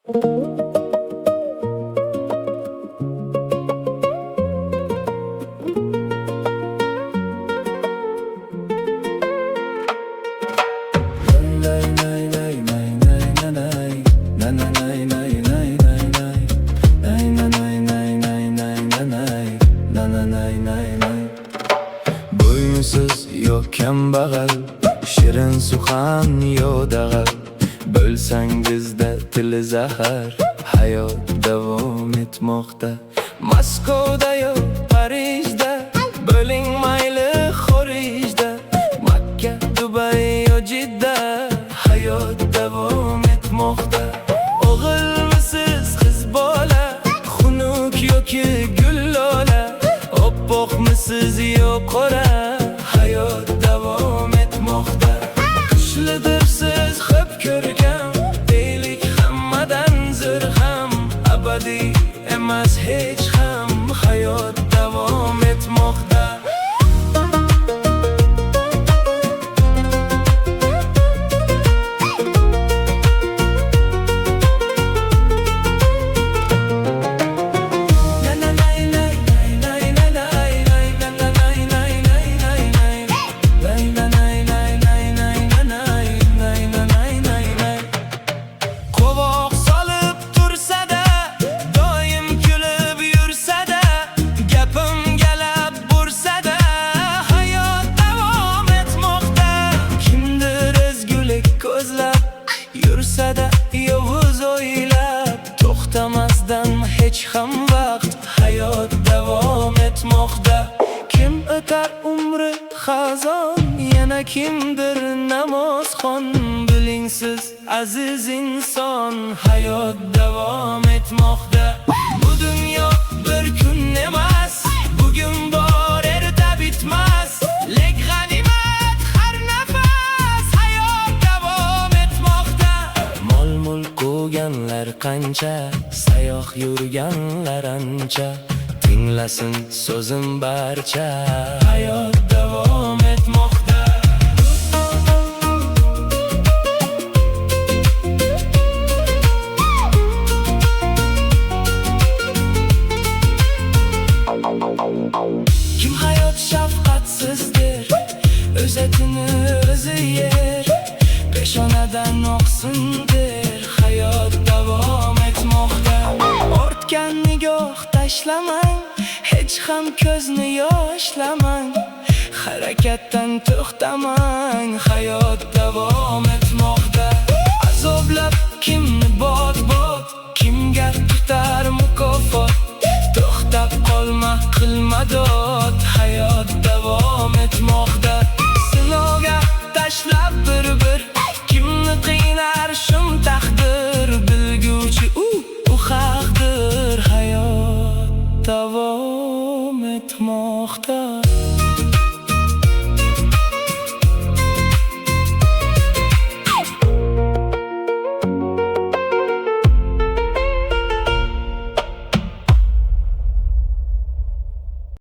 Bo'ynisiz yo'q kambag'al, shirin suxan yo'q dag'al. Bo'lsangizda tili zahar, hayot davom etmoqda. Moskvada yo'q Parijda, bo'ling mayli xorijda. Makka, Dubay yo Jidda, hayot davom etmoqda. O'g'ilmisiz qiz bola, xunuk yoki gullola, oppoqmisiz yo qora, hayot davom etmoqda. Qishlidirsiz xo'p ko'rgan, deylik hammadan zo'r ham, abadiy emas hech ham, hayot davom etmoqda. Yursada yovuz o'ylab, to'xtamasdan hech ham vaqt, hayot davom etmoqda. Kim o'tar umri xazon, yana kimdir namozxon. Bilingsiz aziz inson, hayot davom etmoqda. Bu dunyo bir kun emas, bugun bor erta bitmas. Lek g'animat har nafas, hayot davom etmoqda. Mol-mulk qo'yganlar qancha, sayoq yurganlar ancha. Tinglasin so'zim barcha, hayot davom etmoqda. Kim hayot shafqatsizdir, o'z etini o'zi yer. Peshonadan oqsindir, hayot davom etmoqda. Ortgan nigoh tashlamang, hech ham ko'zni yoshlamang. Harakatdan to'xtamang, hayot